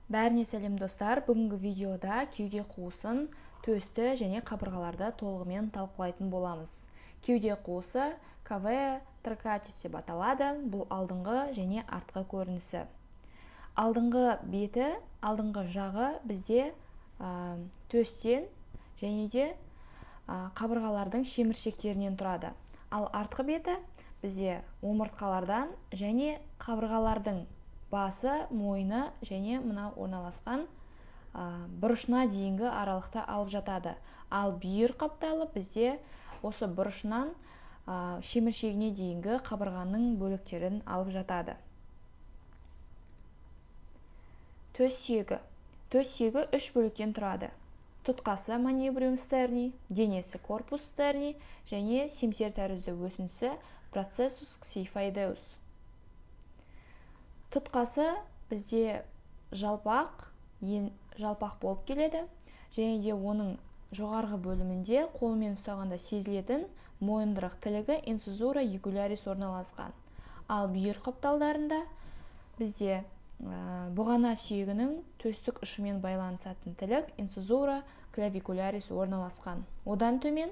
Бәріне сәлем достар. Бүгінгі видеода кеуде қуысын, төсті және қабырғаларды толығымен талқылайтын боламыз. Кеуде қуысы кавеа тракатис деп аталады. Бұл алдыңғы және артқы көрінісі. Алдыңғы беті, алдыңғы жағы бізде төстен және де қабырғалардың шеміршектерінен тұрады. Ал артқы беті бізде омыртқалардан және қабырғалардың басы, мойны және мына орналасқан бұрышына дейінгі аралықта алып жатады. Ал бүйір қапталы бізде осы бұрышынан шеміршегіне дейінгі қабырғаның бөліктерін алып жатады. Төс сүйегі. Төс сүйегі 3 бөліктен тұрады. Тұтқасы манибриум стерни, денесі корпус стерни және семсер тәрізді өсіндісі процессус ксифоидеус. Тұтқасы бізде жалпақ болып келеді, және де оның жоғарғы бөлімінде қолмен ұстағанда сезілетін мойындырық тілігі инцизура югулярис орналасқан. Ал бүйір қапталдарында бізде бұғана сүйегінің төстік ұшымен байланысатын тілік инцизура клавикулярис орналасқан. Одан төмен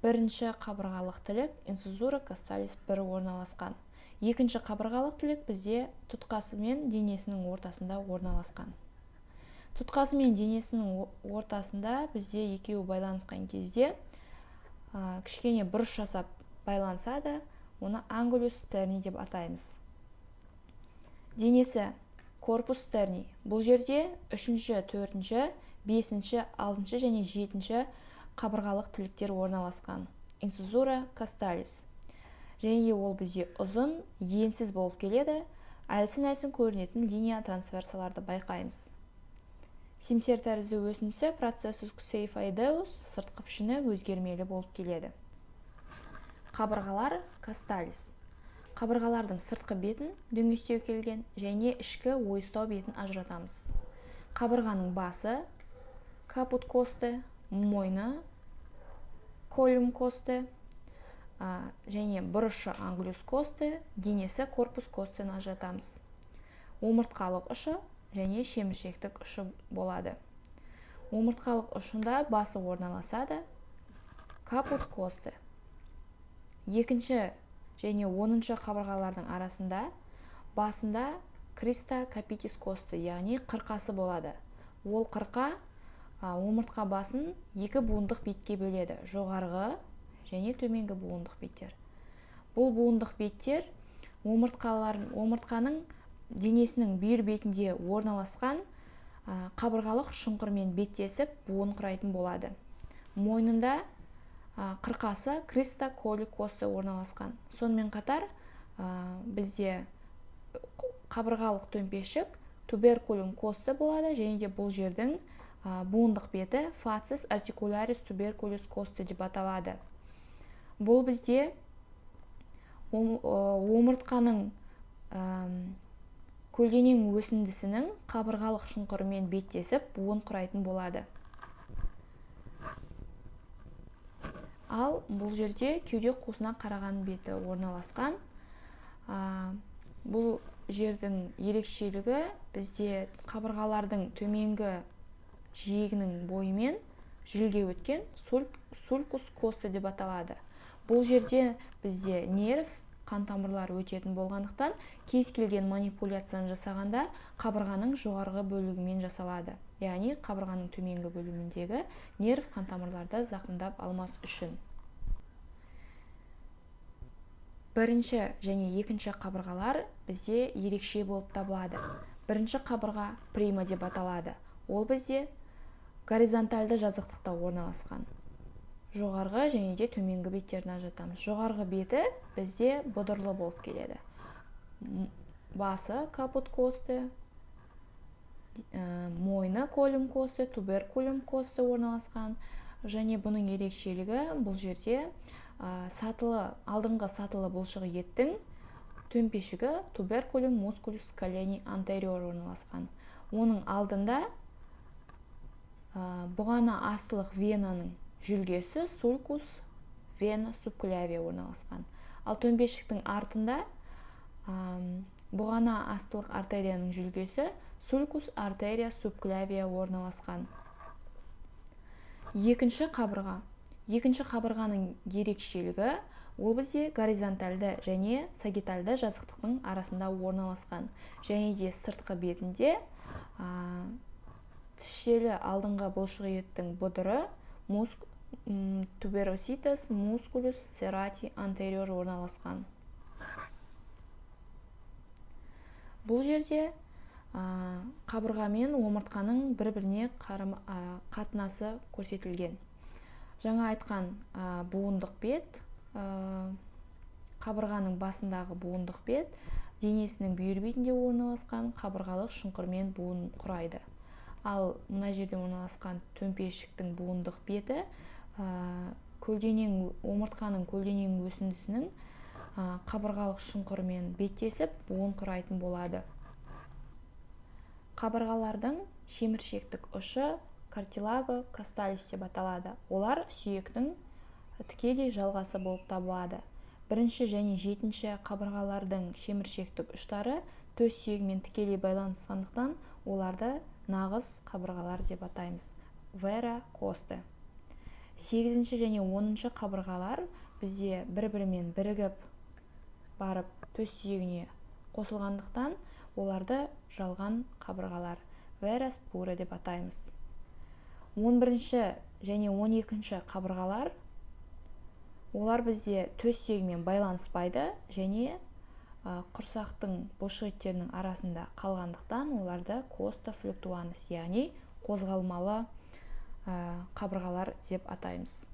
бірінші қабырғалық тілік инцизура косталис 1 орналасқан. Екінші қабырғалық тілік бізде тұтқасы мен денесінің ортасында орналасқан. Тұтқасы мен денесінің ортасында бізде екеуі байланысқан кезде кішкене бұрыш жасап байлансады, оны ангулюс стерни деп атаймыз. Денесі корпус стерни. Бұл жерде 3-ші, 4-ші, 5-ші, 6-ші және 7-ші қабырғалық тіліктер орналасқан. Инцизура косталис. Және де ол бізде ұзын, енсіз болып келеді, әлсін-әлсін көрінетін линия трансверсаларды байқаймыз. Семсер тәрізді өсіндісі процессус ксифоидеус сыртқы пішіні өзгермелі болып келеді. Қабырғалар косталис. Қабырғалардың сыртқы бетін дөңестеу келген және ішкі ойыстау бетін ажыратамыз. Қабырғаның басы капут косты, мойны колюм косты және бұрышы ангулюс косты, денесі корпус костыны ажыратамыз. Омыртқалық ұшы және шеміршектік ұшы болады. Омыртқалық ұшында басы орналасады, капут косты. Екінші және 10-ші қабырғалардың арасында басында криста капитис косты, яғни қырқасы болады. Ол қырқа омыртқа басын 2 буындық бетке бөледі, жоғарғы және төменгі буындық беттер. Бұл буындық беттер омыртқаның денесінің бүйір бетінде орналасқан қабырғалық шұңқырмен беттесіп буын құрайтын болады. Мойнында қырқасы криста коли косты орналасқан. Сонымен қатар бізде қабырғалық төмпешік туберкулум косты болады, және де бұл жердің буындық беті фацис артикулярис туберкулюс косты деп аталады. Бұл бізде омыртқаның көлденең өсіндісінің қабырғалық шұңқырымен беттесіп буын құрайтын болады. Ал бұл жерде кеуде қуысына қараған беті орналасқан. Бұл жердің ерекшелігі бізде қабырғалардың төменгі жиегінің бойымен жүлге өткен сулькус косты деп аталады. Бұл жерде бізде нерв, қан тамырлары өтетін болғандықтан, кез келген манипуляцияны жасағанда қабырғаның жоғарғы бөлігімен жасалады. Яғни қабырғаның төменгі бөліміндегі нерв, қан тамырларды зақымдап алмас үшін. Бірінші және екінші қабырғалар бізде ерекше болып табылады. Бірінші қабырға прима деп аталады. Ол бізде горизонтальды жазықтықта орналасқан. Жоғарғы және де төменгі беттерін ажыратамыз. Жоғарғы беті бізде бұдырлы болып келеді. Басы капут косты, мойны колюм косты, туберкулюм косты орналасқан. Және бұның ерекшелігі бұл жерде алдыңғы сатылы бұлшық еттің төмпешігі туберкулюм мускулюс скалени антериор орналасқан. Оның алдында бұғана астылық венаның жүлгесі сулькус вена субклявия орналасқан. Ал төмпешіктің артында бұғана астылық артерияның жүлгесі sulcus arteria subclavia орналасқан. Екінші қабырға. Екінші қабырғаның ерекшелігі ол бізде горизонтальды және сагитальды жазықтықтың арасында орналасқан. Және де сыртқы бетінде тісшелі алдыңғы бұлшықеттің бұдыры tuberositas musculus serrati anterior орналасқан. Бұл жерде қабырға мен омыртқаның бір-біріне қатынасы көрсетілген. Жаңа айтқан буындық бет, қабырғаның басындағы буындық бет, денесінің бүйір бетінде орналасқан қабырғалық шұңқырмен буын құрайды. Ал мына жерде орналасқан төмпешіктің буындық беті омыртқаның көлденең өсіндісінің қабырғалық шұңқырмен беттесіп буын құрайтын болады. Қабырғалардың шеміршектік ұшы картилаго касталис деп аталады. Олар сүйектің тікелей жалғасы болып табылады. Бірінші және жетінші қабырғалардың шеміршектік ұштары төс сүйегімен тікелей байланысқандықтан оларды нағыз қабырғалар деп атаймыз. Вера косты. 8 және 10 қабырғалар бізде бір-бірімен бірігіп барып төс сүйегіне қосылғандықтан оларды жалған қабырғалар vera pura деп атаймыз. 11 және 12 қабырғалар олар бізде төс сүйегімен байланыспайды және құрсақтың бұлшықеттерінің арасында қалғандықтан оларды коста флюктуанус, яғни қозғалмалы қабырғалар деп атаймыз.